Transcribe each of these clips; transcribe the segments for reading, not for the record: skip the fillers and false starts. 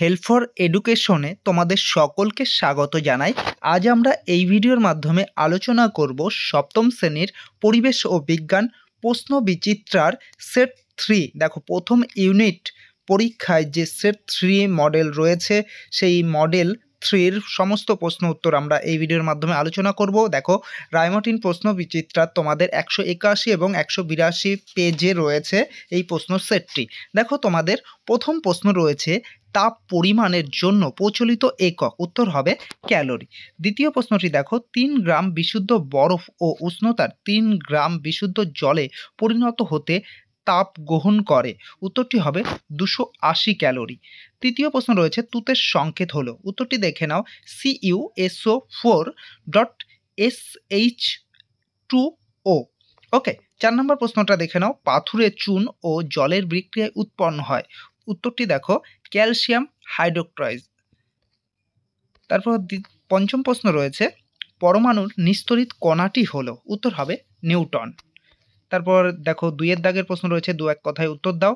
Help for এডুকেশনে তোমাদের সকলকে স্বাগত জানাই। আজ আমরা এই ভিডিওর মাধ্যমে আলোচনা করব সপ্তম শ্রেণীর পরিবেশ ও বিজ্ঞান প্রশ্ন বিচিত্রার সেট 3। দেখো, প্রথম ইউনিট পরীক্ষায় যে সেট 3 মডেল রয়েছে সেই মডেল 3-র সমস্ত প্রশ্ন উত্তর আমরা এই ভিডিওর মাধ্যমে আলোচনা করব। দেখো, রায়মার্টিন প্রশ্ন বিচিত্রা তোমাদের 181 এবং 182 পেজে রয়েছে এই প্রশ্ন সেটটি। দেখো, তোমাদের প্রথম প্রশ্ন রয়েছে তাপ পরিমাণের জন্য প্রচলিত একক, উত্তর হবে ক্যালোরি। দ্বিতীয় প্রশ্নটি দেখো, 3 গ্রাম বিশুদ্ধ বরফ ও উষ্ণতার 3 গ্রাম বিশুদ্ধ জলে পরিণত হতে তাপ গ্রহণ করে, উত্তরটি হবে 280 ক্যালোরি। তৃতীয় প্রশ্ন রয়েছে তুতের সংকেত হলো, উত্তরটি দেখে নাও CuSO4.SH2O। ওকে, 4 নম্বর প্রশ্নটা দেখে নাও, পাথুরে চুন ও জলের বিক্রিয়ায় উৎপন্ন হয়, উত্তরটি দেখো ক্যালসিয়াম হাইড্রোক্সাইড। তারপর পঞ্চম প্রশ্ন রয়েছে পরমাণুর নিস্তরিত কণাটি হলো, উত্তর হবে নিউটন। তারপর দেখো 2-এর দাগের প্রশ্ন রয়েছে, 2-1 কথায় উত্তর দাও।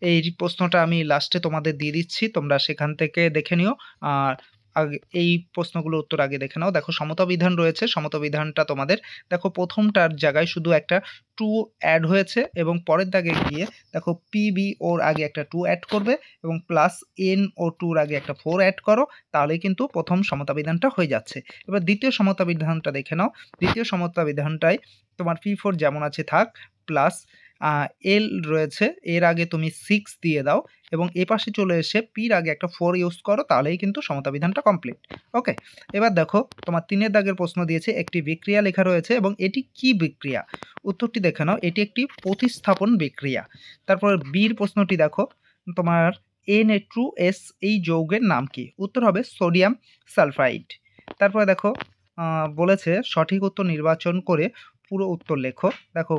এই প্রশ্নটা আমি লাস্টে তোমাদের দিয়ে দিচ্ছি, তোমরা সেখান থেকে দেখে নিও। আর আগে এই প্রশ্নগুলোর উত্তর আগে দেখে নাও। দেখো, সমতা বিধান রয়েছে, সমতা বিধানটা তোমাদের দেখো প্রথমটার জায়গায় শুধু একটা 2 অ্যাড হয়েছে এবং পরের দাগে গিয়ে দেখো পিবি ওর আগে একটা 2 অ্যাড করবে এবং প্লাস এন ও 2-র আগে একটা 4 অ্যাড করো, তাহলেই কিন্তু প্রথম সমতা বিধানটা হয়ে যাচ্ছে। এবার দ্বিতীয় সমতা বিধানটা দেখে নাও। দ্বিতীয় সমতা বিধানটায় তোমার P4 যেমন আছে থাক, প্লাস এল রয়েছে, এর আগে তুমি 6 দিয়ে দাও এবং এ পাশে চলে এসে পির আগে একটা 4 ইউজ করো, তাহলেই কিন্তু সমতা বিধানটা কমপ্লিট। ওকে, এবার দেখো তোমার 3-এর দাগের প্রশ্ন দিয়েছে, একটি বিক্রিয়া লেখা রয়েছে এবং এটি কি বিক্রিয়া, উত্তরটি দেখে নাও এটি একটি প্রতিস্থাপন বিক্রিয়া। তারপর বির প্রশ্নটি দেখো, তোমার Na2S এই যৌগের নাম কি, উত্তর হবে সোডিয়াম সালফাইড। তারপরে দেখো বলেছে সঠিক উত্তর নির্বাচন করে পুরো উত্তর লেখো। দেখো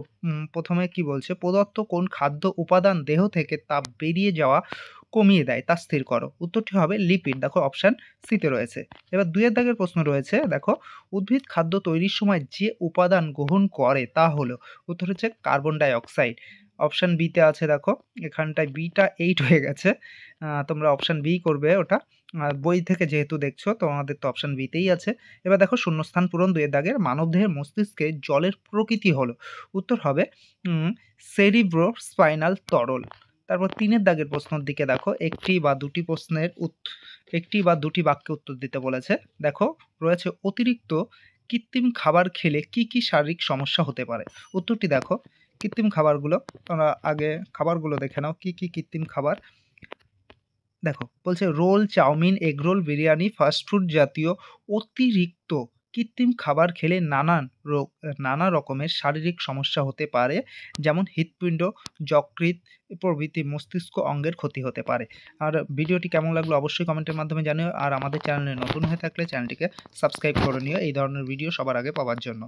প্রথমে কি বলছে, প্রদত্ত কোন খাদ্য উপাদান দেহ থেকে তাপ বেরিয়ে যাওয়া কমিয়ে দেয় তা স্থির করো, উত্তরটি হবে লিপিড। দেখো অপশান সিতে রয়েছে। এবার 2-এর দাগের প্রশ্ন রয়েছে, দেখো উদ্ভিদ খাদ্য তৈরির সময় যে উপাদান গ্রহণ করে তা হলো, উত্তর হচ্ছে কার্বন ডাই অক্সাইড। অপশান বিতে আছে, দেখো এখানটায় বিটা 8 হয়ে গেছে, তোমরা অপশান বি করবে ওটা, বই থেকে যেহেতু দেখছো তোমাদের তো অপশান বিতেই আছে। এবার দেখো শূন্যস্থান পূরণ 2-এর দাগের, মানবদেহের মস্তিষ্কে জলের প্রকৃতি হলো, উত্তর হবে সেরিব্রো স্পাইনাল তরল। তারপর 3-এর দাগের প্রশ্নের দিকে দেখো, একটি বা দুটি বাক্যে উত্তর দিতে বলেছে। দেখো রয়েছে অতিরিক্ত কৃত্রিম খাবার খেলে কি কি শারীরিক সমস্যা হতে পারে, উত্তরটি দেখো কৃত্রিম খাবারগুলো, তোমরা আগে খাবারগুলো দেখে নাও কি কি কৃত্রিম খাবার। দেখো বলছে roll, chowmein, egg roll, biryani, fast food জাতীয় অতিরিক্ত কৃত্রিম খাবার খেলে নানা রকমের শারীরিক সমস্যা হতে পারে, যেমন হৃৎপিণ্ড, যকৃৎ প্রভৃতি মস্তিষ্ক অঙ্গের ক্ষতি হতে পারে। আর ভিডিওটি কেমন লাগলো অবশ্যই কমেন্টের মাধ্যমে জানিও, আর আমাদের চ্যানেলে নতুন হয়ে থাকলে চ্যানেলটিকে সাবস্ক্রাইব করে নিও এই ধরনের ভিডিও সবার আগে পাওয়ার জন্য।